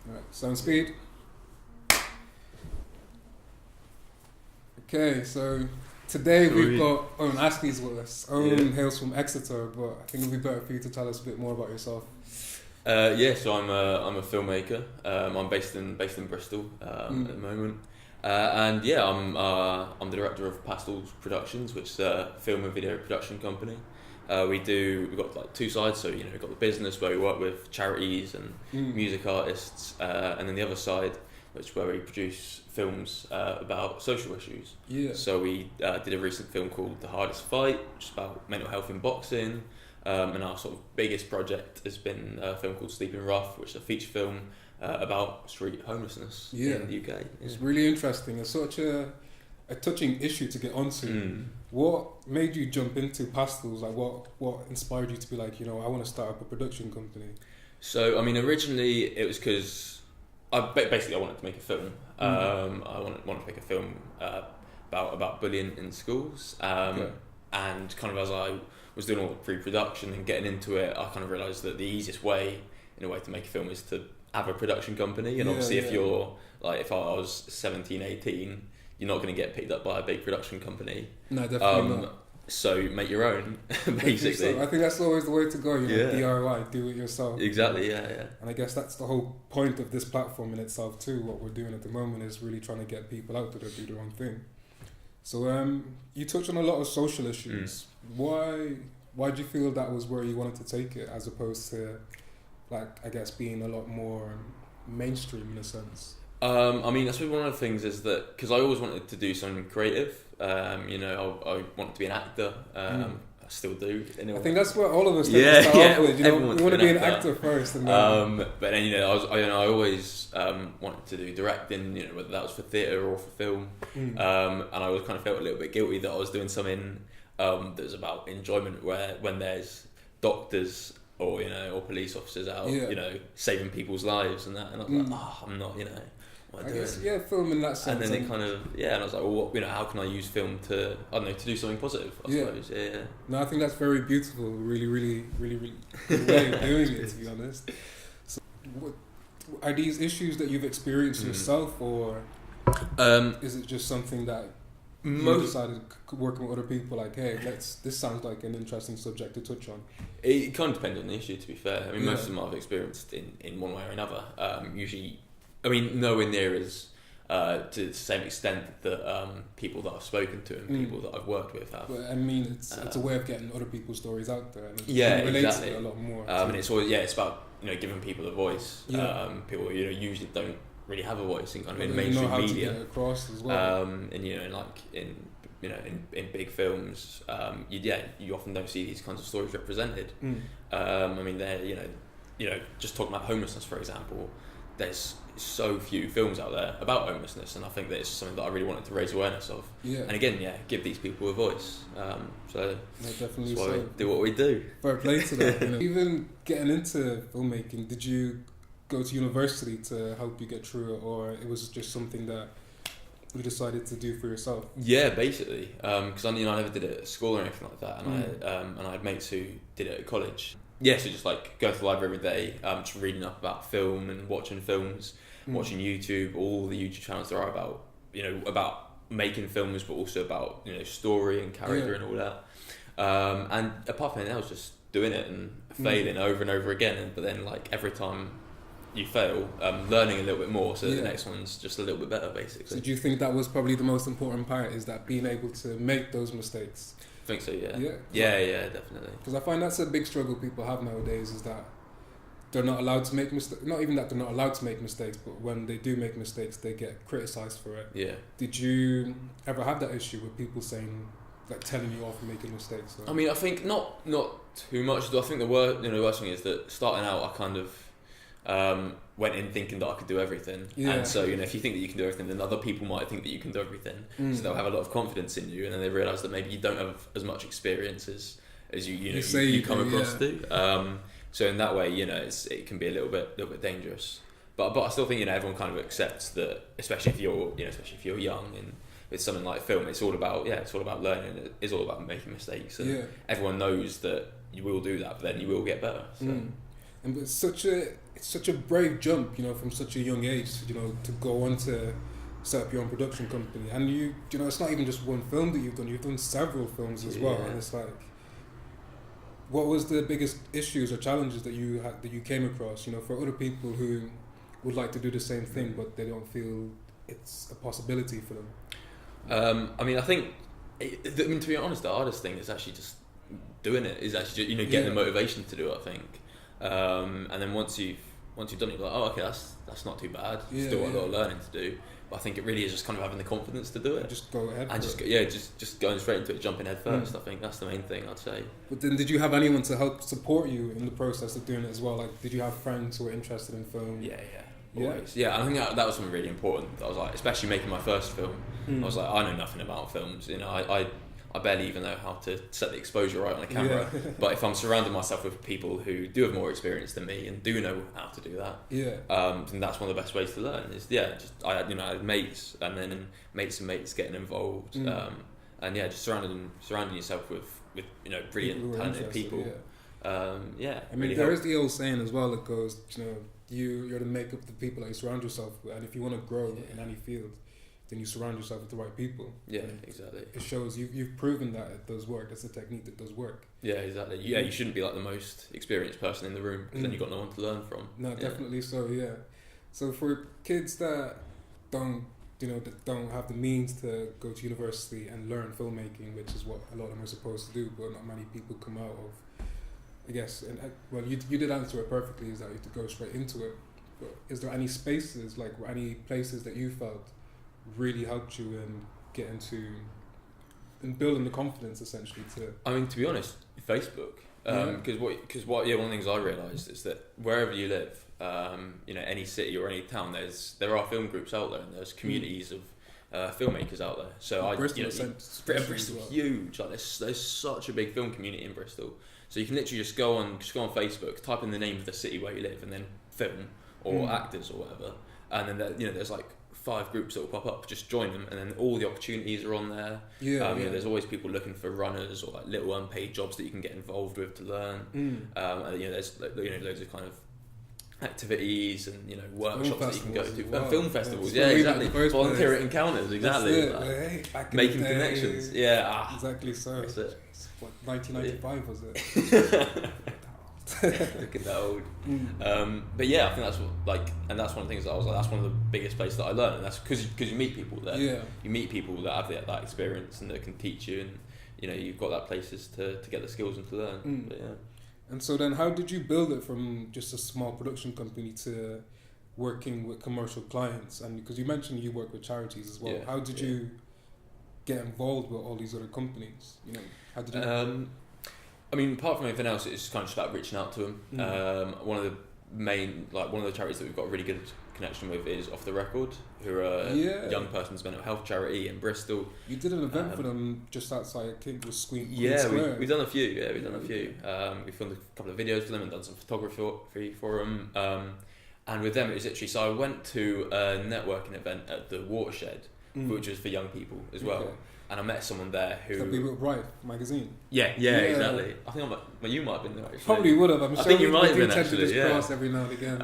Right, sound speed. Okay, so today we've got Owain Astles with us. Owain hails from Exeter, but I think it'd be better for you to tell us a bit more about yourself. So I'm a filmmaker. I'm based in Bristol at the moment, and yeah, I'm the director of Pastels Productions, which is a film and video production company. We've got like two sides, so we've got the business where we work with charities and music artists, and then the other side, which is where we produce films about social issues. Yeah. So we did a recent film called The Hardest Fight, which is about mental health in boxing. And our sort of biggest project has been a film called Sleeping Rough, which is a feature film about street homelessness in the UK. Yeah. It's really interesting. It's such a touching issue to get onto. What made you jump into pastels? Like, what inspired you to be like, I want to start up a production company? So, I mean, originally it was because I wanted to make a film. I wanted to make a film about bullying in schools. And kind of as I was doing all the pre-production and getting into it, I kind of realised that the easiest way, in a way, to make a film is to have a production company. And obviously, if you're like, if I was 17, 18, you're not going to get picked up by a big production company. No, definitely not. So make your own, basically. So. I think that's always the way to go. DIY, do it yourself. Exactly. Yeah. And I guess that's the whole point of this platform in itself too. What we're doing at the moment is really trying to get people out there to do their own thing. So you touched on a lot of social issues. Why do you feel that was where you wanted to take it, as opposed to, like, I guess, being a lot more mainstream in a sense? I mean, I suppose one of the things is that because I always wanted to do something creative. I wanted to be an actor. I still do. Anyway. I think that's where all of us start off with. We want to be an actor first, and then. But then I always wanted to do directing. Whether that was for theatre or for film. And I always kind of felt a little bit guilty that I was doing something that was about enjoyment, when there's doctors or police officers out, saving people's lives and that. And I was like, I'm not, what I guess, film in that sense. And then it kind of, and I was like, well, how can I use film to, I don't know, to do something positive, I suppose. Yeah. No, I think that's very beautiful. Really, really, really, really good way of doing it, to be honest. So, are these issues that you've experienced yourself, or is it just something that you decided working with other people, like, hey, this sounds like an interesting subject to touch on? It kind of depends on the issue, to be fair. I mean, most of them I've experienced in one way or another. Usually, I mean, nowhere near as to the same extent that people that I've spoken to and people that I've worked with have. But I mean, it's a way of getting other people's stories out there. And exactly. To it a lot more. And it's always it's about giving people a voice. People usually don't really have a voice in kind of in mainstream media. To get across as well. And like in big films, you often don't see these kinds of stories represented. I mean, they're just talking about homelessness, for example. There's so few films out there about homelessness, and I think that it's something that I really wanted to raise awareness of. And again, give these people a voice. So definitely that's why we do what we do. Fair play to that. Even getting into filmmaking, did you go to university to help you get through it, or it was just something that you decided to do for yourself? Yeah, basically, because I never did it at school or anything like that, and I had mates who did it at college. So just like going to the library every day, just reading up about film and watching films, watching YouTube, all the YouTube channels there are about about making films, but also about story and character and all that. And apart from that, I was just doing it and failing over and over again. But then, like, every time you fail, learning a little bit more, so the next one's just a little bit better, basically. So do you think that was probably the most important part, is that being able to make those mistakes? I think so, yeah, definitely. Because I find that's a big struggle people have nowadays, is that they're not allowed to make mistakes. Not even that they're not allowed to make mistakes, but when they do make mistakes, they get criticised for it. Yeah. Did you ever have that issue with people saying, like, telling you off for making mistakes? Or? I mean, I think not too much. I think the worst thing is that starting out, I kind of went in thinking that I could do everything, and so if you think that you can do everything, then other people might think that you can do everything, so they'll have a lot of confidence in you, and then they realise that maybe you don't have as much experience as you come across to. So in that way, it can be a little bit dangerous. But I still think everyone kind of accepts that, especially if you're young, and with something like film, it's all about learning. It's all about making mistakes, and everyone knows that you will do that, but then you will get better. So. And it's such a it's such a brave jump, from such a young age, to go on to set up your own production company. And it's not even just one film that you've done several films as well. And it's like, what was the biggest issues or challenges that you came across, for other people who would like to do the same thing, but they don't feel it's a possibility for them? I think, to be honest, the hardest thing is actually just doing it, is actually just, getting the motivation to do it, I think. And then once you've done it, you're like, oh, okay, that's not too bad. Still got a lot of learning to do. But I think it really is just kind of having the confidence to do it. Just go ahead. And just going straight into it, jumping head first. I think that's the main thing, I'd say. But then, did you have anyone to help support you in the process of doing it as well? Like, did you have friends who were interested in film? Yeah. Always. Yeah, I think that was something really important. I was like, especially making my first film, I was like, I know nothing about films. I barely even know how to set the exposure right on a camera. But if I'm surrounding myself with people who do have more experience than me and do know how to do that, then that's one of the best ways to learn. I had mates, and then mates getting involved, and just surrounding yourself with brilliant, talented people. I mean, really there is the old saying as well that goes, you're the makeup of the people that you surround yourself with, and if you want to grow in any field, then you surround yourself with the right people. Yeah, exactly. It shows you've proven that it does work. It's a technique that does work. Yeah, exactly. Yeah, you shouldn't be like the most experienced person in the room, because then you've got no one to learn from. No, definitely so. Yeah. So for kids that don't have the means to go to university and learn filmmaking, which is what a lot of them are supposed to do, but not many people come out of. I guess, and you did answer it perfectly. Is that you have to go straight into it? But is there any spaces, like any places that you felt really helped you in getting to and building the confidence, essentially? To be honest, Facebook. Because one of the things I realised is that wherever you live, any city or any town, there are film groups out there, and there's communities of filmmakers out there. So Bristol's huge. Like there's such a big film community in Bristol. So you can literally just go on Facebook, type in the name of the city where you live, and then film or actors or whatever, and then there's like 5 groups that will pop up. Just join them, and then all the opportunities are on there. There's always people looking for runners or like little unpaid jobs that you can get involved with to learn. And there's loads of kind of activities and workshops that you can go to, and film festivals. Exactly. Volunteer at encounters. Exactly. Making connections. Exactly. So that's it. What, 1995 was it? Looking that old. But I think that's that's one of the things that I was like, that's one of the biggest places that I learned, and that's because you meet people there. You meet people that have that experience and that can teach you, and you've got that places to get the skills and to learn. But and so then, how did you build it from just a small production company to working with commercial clients? And because you mentioned you work with charities as well, how did you get involved with all these other companies? How did you? Apart from anything else, it's kind of just about reaching out to them. One of the charities that we've got a really good connection with is Off the Record, who are a young person's mental health charity in Bristol. You did an event for them just outside, I think it was Queen Square. We've done a few. We've done a few. We filmed a couple of videos for them and done some photography for them. And with them, it was literally, so I went to a networking event at the Watershed, which was for young people as well. Okay. And I met someone there who... That we wrote Right magazine. Yeah, exactly. I think you might have been there actually. Probably would have. I'm sure. I think you might have been actually. Cross every now and again.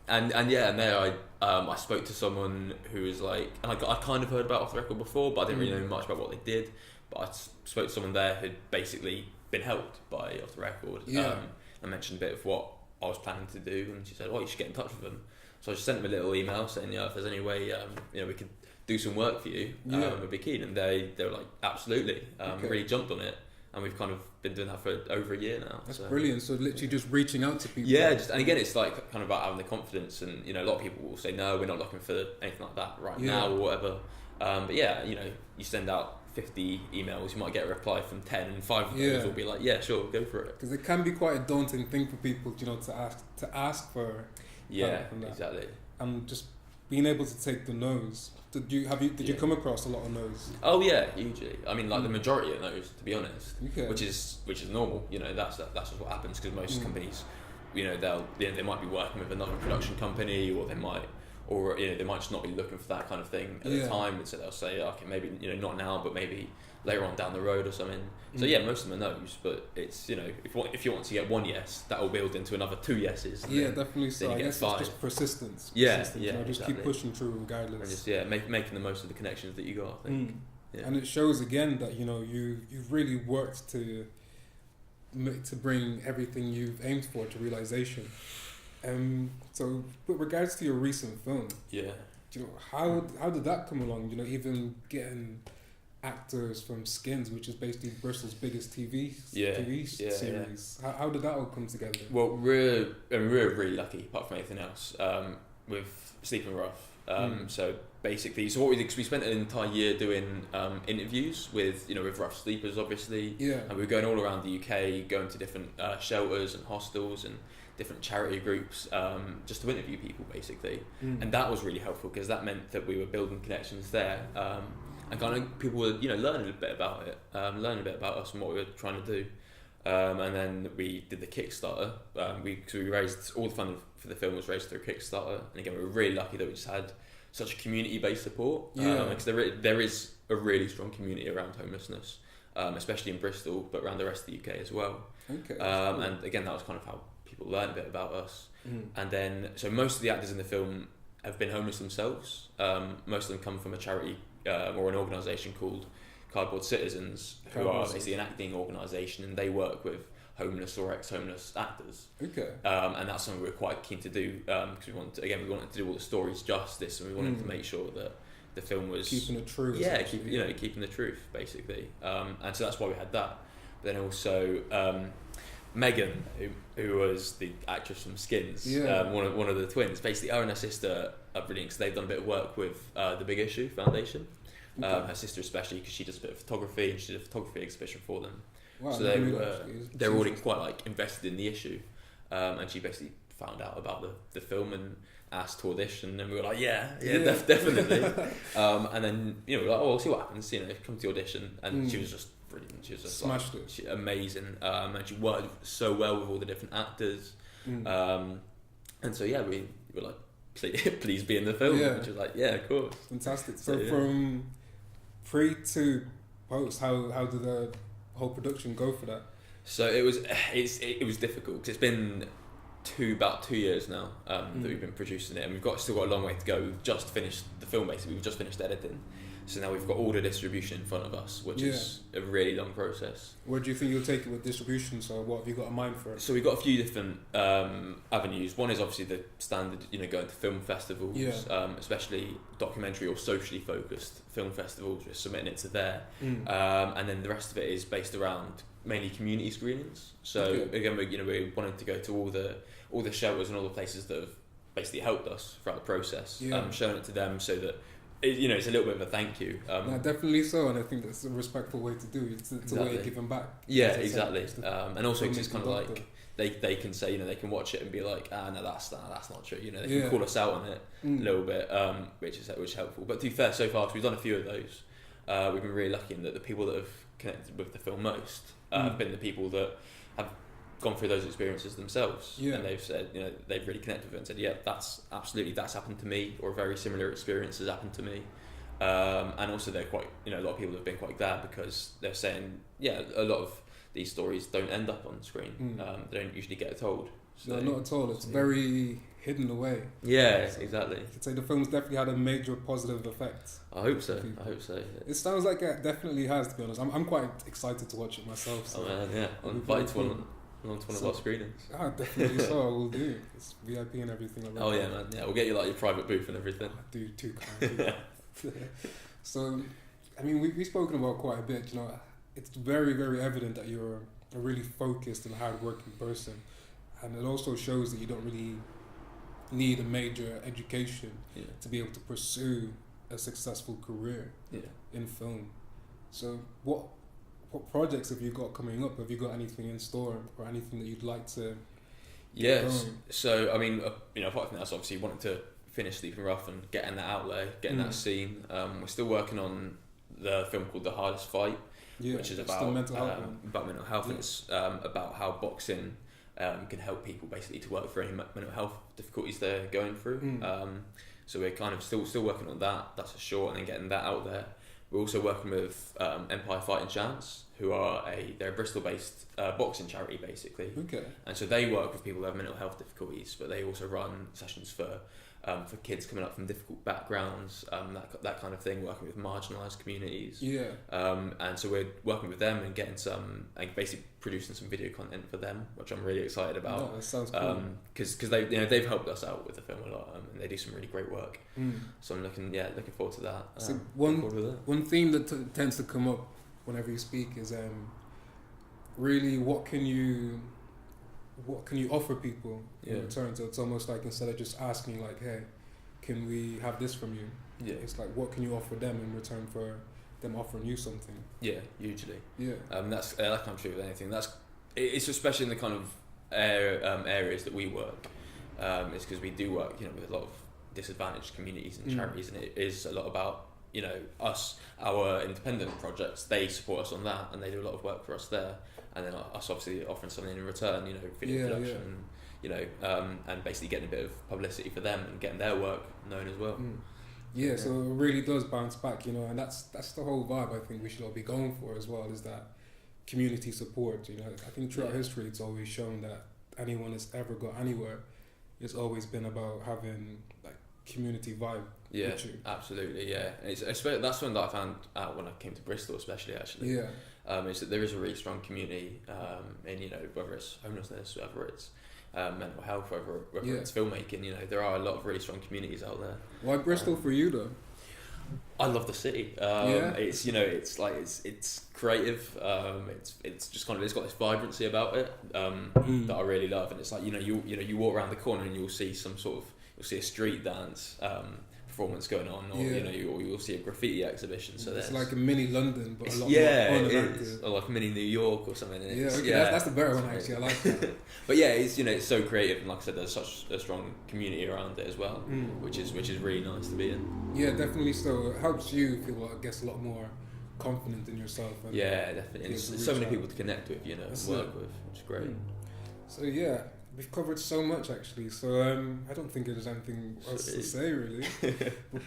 And there I spoke to someone who was like, and I kind of heard about Off the Record before, but I didn't really know much about what they did. But I spoke to someone there who'd basically been helped by Off the Record. I mentioned a bit of what I was planning to do, and she said, "Oh, you should get in touch with them." So I just sent them a little email saying, if there's any way, we could do some work for you, we'd be keen. And they were like, absolutely, really jumped on it. And we've kind of been doing that for over a year now. That's brilliant. So literally just reaching out to people. Yeah, and again, it's like kind of about having the confidence. And, a lot of people will say, no, we're not looking for anything like that right now or whatever. But you send out 50 emails, you might get a reply from 10, and 5 of those will be like, yeah, sure, go for it. Because it can be quite a daunting thing for people, to ask for help from that. Exactly. And just being able to take the no's. Did you come across a lot of no's? Oh yeah, hugely. The majority of no's, to be honest, which is normal. That's just what happens, because most companies, they might be working with another production company, or they might or they might just not be looking for that kind of thing at the time, and so they'll say, okay, maybe not now, but maybe later on down the road or something. So yeah, most of them are no's, but it's if you want to get one yes, that will build into another 2 yeses. Yeah, definitely. So I guess 5. It's just persistence. Yeah, just exactly. Keep pushing through regardless. And just making the most of the connections that you got. I think. Yeah. And it shows again that you've really worked to bring everything you've aimed for to realization. So with regards to your recent film, how did that come along? Even getting actors from Skins, which is basically Bristol's biggest TV series. Yeah. How did that all come together? Well, we're really lucky, apart from anything else, with Sleeping Rough. So basically, what we did, 'cause we spent an entire year doing interviews with rough sleepers, obviously. Yeah. And we were going all around the UK, going to different shelters and hostels and different charity groups, just to interview people, basically. And that was really helpful because that meant that we were building connections there. And kind of people were, learning a bit about it, learning a bit about us and what we were trying to do. And then we did the Kickstarter. We raised all the funding for the film was raised through Kickstarter. And again, we were really lucky that we just had such community-based support. Because there is a really strong community around homelessness, especially in Bristol, but around the rest of the UK as well. Okay. Cool. And again, that was kind of how people learned a bit about us. And then, so most of the actors in the film have been homeless themselves. Most of them come from a charity or an organisation called Cardboard Citizens, who are basically an acting organisation, and they work with homeless or ex-homeless actors. Okay. And that's something we were quite keen to do because we wanted to do all the stories justice, and we wanted to make sure that the film was keeping the truth. Yeah, keeping the truth basically. And so that's why we had that. But then also Megan, who was the actress from Skins, one of the twins. Basically, her and her sister are brilliant because they've done a bit of work with the Big Issue Foundation. Her sister especially, because she does a bit of photography, and she did a photography exhibition for them. Wow, so they're already quite invested in the issue, and she basically found out about the film and asked to audition, and we were like, definitely. And then we were like, oh, we'll see what happens. Come to the audition, and she was just brilliant. She was just smashed it. Amazing, and she worked so well with all the different actors. And so we were like, please be in the film. Which was like, yeah, of course. Fantastic. So from pre to post, how did the whole production go for that? So it was difficult because it's been about 2 years now that we've been producing it, and we've still got a long way to go. We've just finished the film, basically. We've just finished editing, so now we've got all the distribution in front of us, which is a really long process. Where do you think you'll take it with distribution? So what have you got in mind for it? So we've got a few different avenues. One is obviously the standard, going to film festivals, especially documentary or socially focused film festivals. We're submitting it to there, and then the rest of it is based around mainly community screenings. So again, we wanted to go to all the shelters and all the places that have basically helped us throughout the process, showing it to them so that it's a little bit of a thank you. No, definitely so, and I think that's a respectful way to do it. It's a way of giving back. Yeah, exactly. And also it's kind of like they can say, they can watch it and be like, no, that's not true. They can call us out on it a little bit, which is helpful. But to be fair, so far, because we've done a few of those, we've been really lucky in that the people that have connected with the film most have been the people that have gone through those experiences themselves, and they've said, they've really connected with it and said, that's happened to me, or a very similar experience has happened to me. And also they're quite, a lot of people have been quite glad because they're saying, a lot of these stories don't end up on screen. They don't usually get told. So, no, not at all. It's very hidden away. Yeah, exactly. You could say the film's definitely had a major positive effect. I hope so. It sounds like it definitely has, to be honest. I'm quite excited to watch it myself. So oh man, yeah. I'm invited to one of our screenings. Definitely so. I will do. It's VIP and everything. Oh yeah, man. Yeah, we'll get you your private booth and everything. Do too kind. So, I mean, we've spoken about quite a bit. It's very, very evident that you're a really focused and hard-working person, and it also shows that you don't really need a major education to be able to pursue a successful career in film. So, what projects have you got coming up? Have you got anything in store or anything that you'd like to? Yes. So, I mean, apart from that, obviously wanting to finish Sleeping Rough and getting that outlay, getting that scene. We're still working on the film called The Hardest Fight, which is about mental health. And it's about how boxing can help people basically to work through any mental health difficulties they're going through. So we're kind of still working on that. That's for sure, and then getting that out there. We're also working with Empire Fighting Chance, who are they're a Bristol-based boxing charity basically. Okay. And so they work with people who have mental health difficulties, but they also run sessions for kids coming up from difficult backgrounds, that kind of thing, working with marginalised communities. Yeah. And so we're working with them and getting basically producing some video content for them, which I'm really excited about. No, that sounds cool. Because they've helped us out with the film a lot, and they do some really great work. So I'm looking forward to that. So one theme that tends to come up whenever you speak is really what can you offer people in return? So it's almost like instead of just asking like, hey, can we have this from you? Yeah. It's like, what can you offer them in return for them offering you something? Yeah, hugely. Yeah. That can't true with anything. It's especially in the kind of areas that we work. It's because we do work, with a lot of disadvantaged communities and charities, and it is a lot about our independent projects. They support us on that, and they do a lot of work for us there. And then us obviously offering something in return, video production, and basically getting a bit of publicity for them and getting their work known as well. Yeah, so it really does bounce back, and that's the whole vibe I think we should all be going for as well, is that community support. I think throughout history it's always shown that anyone that's ever got anywhere, it's always been about having like community vibe. Yeah, absolutely. Yeah, that's something that I found out when I came to Bristol, especially actually. Yeah. Is that there is a really strong community, in whether it's homelessness, whether it's mental health, whether it's filmmaking. There are a lot of really strong communities out there. Why Bristol for you though? I love the city. It's it's creative. It's just kind of, it's got this vibrancy about it that I really love, and it's like you walk around the corner and you'll see you'll see a street dance performance going on, or you'll see a graffiti exhibition. So it's like a mini London, but a lot more unattractive. Or like a mini New York or something. That's the better one actually. I like that. But yeah, it's so creative, and like I said, there's such a strong community around it as well, which is really nice to be in. Yeah, definitely. So it helps you feel, I guess, a lot more confident in yourself. And definitely. And so many people to connect with, and work with, which is great. So yeah. We've covered so much actually, so I don't think there's anything else to say really.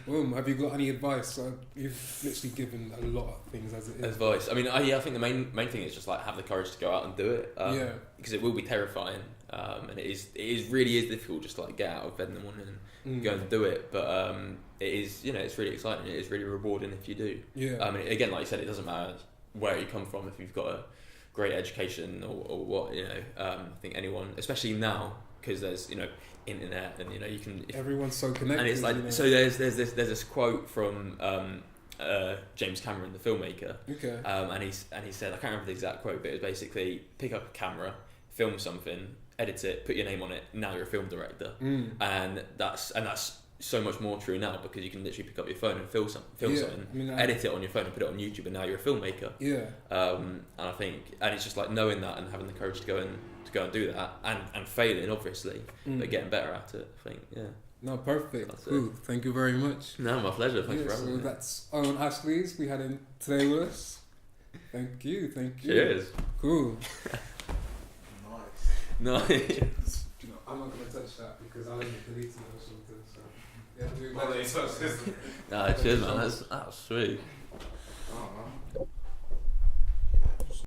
But, have you got any advice? You've literally given a lot of things as it is. Advice. I mean, I think the main thing is just like have the courage to go out and do it. Because it will be terrifying, and it really is difficult just to like get out of bed in the morning and go and do it. But it is, it's really exciting. It is really rewarding if you do. Yeah. I mean, again, like you said, it doesn't matter where you come from if you've got a great education or what, I think anyone, especially now, because there's internet and you can everyone's so connected, and it's like so there's this quote from James Cameron, the filmmaker, and he said, I can't remember the exact quote, but it was basically pick up a camera, film something, edit it, put your name on it, now you're a film director. And that's so much more true now, because you can literally pick up your phone and film something, edit it on your phone and put it on YouTube, and now you're a filmmaker. And I think, and it's just like knowing that and having the courage to go and do that, and failing obviously, but getting better at it. I think, No, perfect. That's cool. Thank you very much. No, my pleasure. Thanks for having me. So that's Owain Astles we had in today with us. Thank you. Cheers. Cool. Nice. I'm not gonna touch that because I didn't delete it or something. So. Nah, cheers, man. That's sweet.